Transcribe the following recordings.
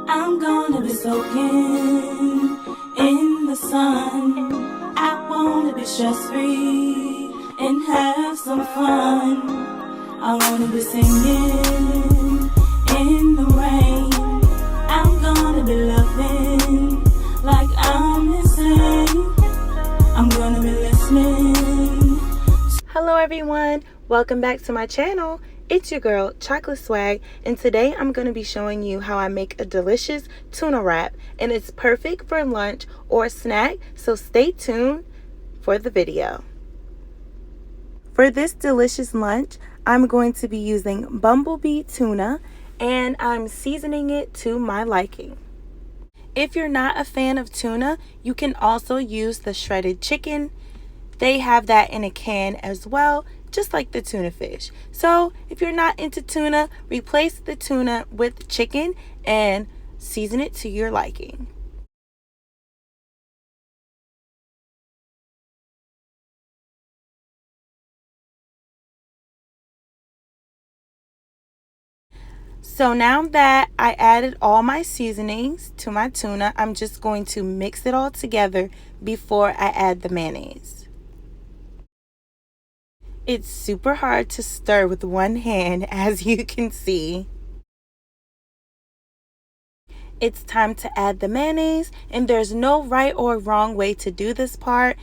I'm gonna be soaking in the sun. I wanna be stress-free and have some fun. I wanna be singing in the rain. I'm gonna be loving like I'm insane. I'm gonna be listening. Hello everyone, welcome back to my channel. It's your girl Chxcxxlateswagg, and today I'm going to be showing you how I make a delicious tuna wrap, and it's perfect for lunch or snack, so stay tuned for the video. For this delicious lunch, I'm going to be using bumblebee tuna, and I'm seasoning it to my liking. If you're not a fan of tuna, you can also use the shredded chicken. They have that in a can as well, just like the tuna fish. So if you're not into tuna, replace the tuna with chicken and season it to your liking. So now that I added all my seasonings to my tuna, I'm just going to mix it all together before I add the mayonnaise. It's super hard to stir with one hand, as you can see. It's time to add the mayonnaise, and there's no right or wrong way to do this part.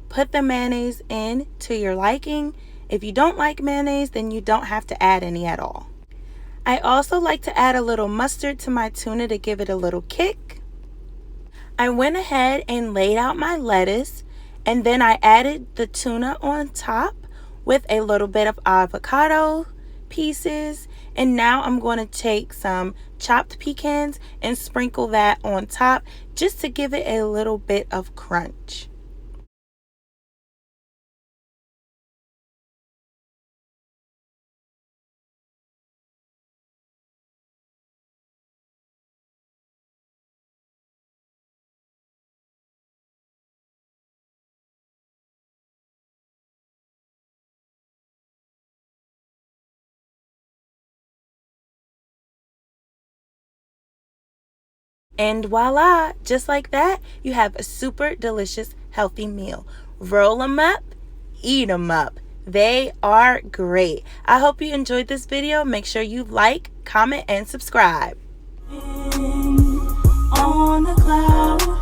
Put the mayonnaise in to your liking. If you don't like mayonnaise, then you don't have to add any at all. I also like to add a little mustard to my tuna to give it a little kick. I went ahead and laid out my lettuce, and then I added the tuna on top with a little bit of avocado pieces, and now I'm going to take some chopped pecans and sprinkle that on top just to give it a little bit of crunch. And voila, just like that, you have a super delicious, healthy meal. Roll them up, eat them up. They are great. I hope you enjoyed this video. Make sure you like, comment, and subscribe. On the cloud.